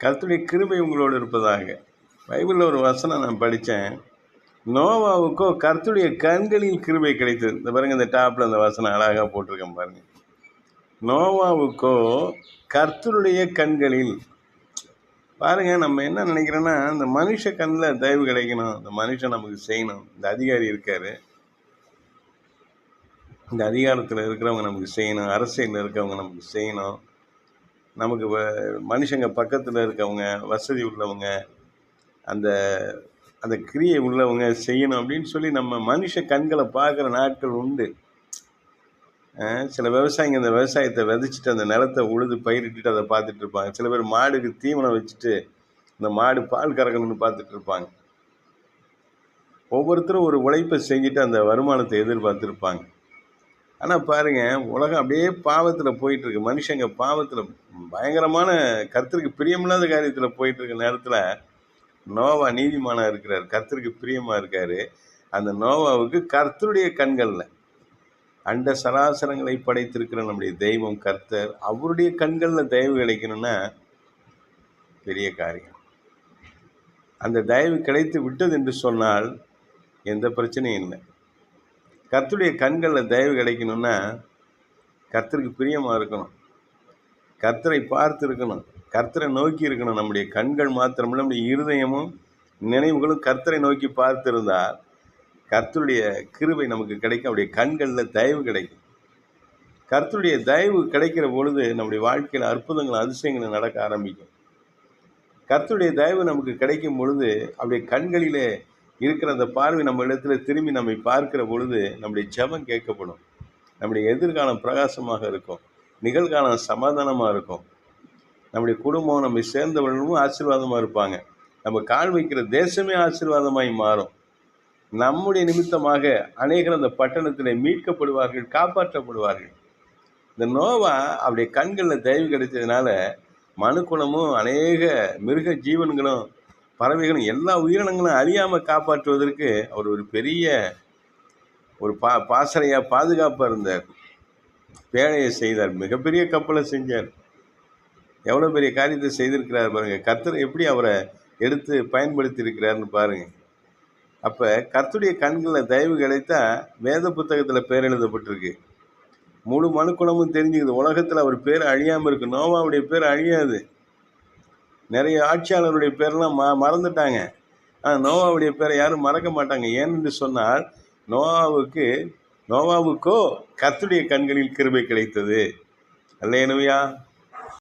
கர்த்தருடைய கிருபை உங்களோடு இருப்பதாக. பைபிளில் ஒரு வசனம் நான் படித்தேன். நோவாவுக்கோ கர்த்தருடைய கண்களில் கிருபை கிடைத்தது. இந்த பாருங்க, இந்த டாப்பில் அந்த வசனம் அழகாக போட்டிருக்கேன் பாருங்க. நோவாவுக்கோ கர்த்தருடைய கண்களில். பாருங்க, நம்ம என்ன நினைக்கிறோன்னா, இந்த மனுஷ கண்ணில் தயவு கிடைக்கணும், இந்த மனுஷன் நமக்கு செய்யணும். இந்த அதிகாரி இருக்காரு, இந்த அதிகாரத்தில் இருக்கிறவங்க நமக்கு செய்யணும், அரசியலில் இருக்கிறவங்க நமக்கு செய்யணும், நமக்கு மனுஷங்க பக்கத்தில் இருக்கவங்க, வசதி உள்ளவங்க, அந்த அந்த கிரியை உள்ளவங்க செய்யணும் அப்படின்னு சொல்லி நம்ம மனுஷ கண்களை பார்க்குற நாட்கள் உண்டு. சில விவசாயிங்க இந்த விவசாயத்தை விதைச்சிட்டு அந்த நிலத்தை உழுது பயிரிட்டு அதை பார்த்துட்டு இருப்பாங்க. சில பேர் மாடுக்கு தீவனம் வச்சுட்டு இந்த மாடு பால் கறக்கணும்னு பார்த்துட்டு இருப்பாங்க. ஒவ்வொருத்தரும் ஒரு உழைப்பை செஞ்சுட்டு அந்த வருமானத்தை எதிர்பார்த்துருப்பாங்க. ஆனால் பாருங்கள், உலகம் அப்படியே பாவத்தில் போயிட்டுருக்கு. மனுஷங்க பாவத்தில் பயங்கரமான கர்த்தருக்கு பிரியமில்லாத காரியத்தில் போயிட்டுருக்க நேரத்தில் நோவா நீதிமானாக இருக்கிறார், கர்த்தருக்கு பிரியமாக இருக்கார். அந்த நோவாவுக்கு கர்த்தருடைய கண்களில், அண்ட சராசரங்களை படைத்திருக்கிற நம்முடைய தெய்வம் கர்த்தர், அவருடைய கண்களில் தயவு கிடைக்கணும்னா பெரிய காரியம். அந்த தயவு கிடைத்து விட்டது என்று சொன்னால் எந்த பிரச்சனையும் இல்லை. கர்த்தருடைய கண்களில் தயவு கிடைக்கணும்னா கர்த்தருக்கு பிரியமாக இருக்கணும், கர்த்தரை பார்த்து இருக்கணும், கர்த்தரை நோக்கி இருக்கணும். நம்முடைய கண்கள் மாத்திரமில்லை, நம்முடைய இருதயமும் நினைவுகளும் கர்த்தரை நோக்கி பார்த்திருந்தால் கர்த்தருடைய கிருபை நமக்கு கிடைக்கும். அவருடைய கண்களில் தயவு கிடைக்கும். கர்த்தருடைய தயவு கிடைக்கிற பொழுது நம்முடைய வாழ்க்கையில் அற்புதங்கள் அதிசயங்கள் நடக்க ஆரம்பிக்கும். கர்த்தருடைய தயவு நமக்கு கிடைக்கும் பொழுது அவருடைய கண்களிலே இருக்கிற அந்த பார்வை நம்ம இடத்துல திரும்பி நம்மை பார்க்கிற பொழுது நம்முடைய ஜெபம் கேட்கப்படும். நம்முடைய எதிர்காலம் பிரகாசமாக இருக்கும், நிகழ்காலம் சமாதானமாக இருக்கும். நம்முடைய குடும்பம், நம்மை சேர்ந்தவர்களும் ஆசீர்வாதமாக இருப்பாங்க. நம்ம கால் வைக்கிற தேசமே ஆசீர்வாதமாய் மாறும். நம்முடைய நிமித்தமாக அநேகர் அந்த பட்டணத்தில் மீட்கப்படுவார்கள், காப்பாற்றப்படுவார்கள். இந்த நோவா அவருடைய கண்களில் தயவு கிடைத்ததுனால மனுக்குலமும் அநேக மிருக ஜீவன்களும் பறவைகளும் எல்லா உயிரினங்களும் அழியாமல் காப்பாற்றுவதற்கு அவர் ஒரு பெரிய ஒரு பாசறையாக பாதுகாப்பாக இருந்தார். பேழையை செய்தார், மிகப்பெரிய கப்பலை செஞ்சார். எவ்வளோ பெரிய காரியத்தை செய்திருக்கிறார் பாருங்கள். கர்த்தர் எப்படி அவரை எடுத்து பயன்படுத்தி இருக்கிறாருன்னு பாருங்கள். அப்போ கர்த்தருடைய கண்களில் தயவு கிடைத்தா வேத புத்தகத்தில் பேர் எழுதப்பட்டிருக்கு. முழு மனுக்குலமும் தெரிஞ்சுக்குது. உலகத்தில் அவர் பேர் அழியாமல் இருக்குது. நோவாவுடைய பேர் அழியாது. நிறைய ஆட்சியாளருடைய பேரெல்லாம் மறந்துட்டாங்க. ஆனால் நோவாவுடைய பேரை யாரும் மறக்க மாட்டாங்க. ஏனென்று சொன்னால் நோவாவுக்கோ கர்த்தருடைய கண்களில் கிருபை கிடைத்தது. அல்லேலூயா.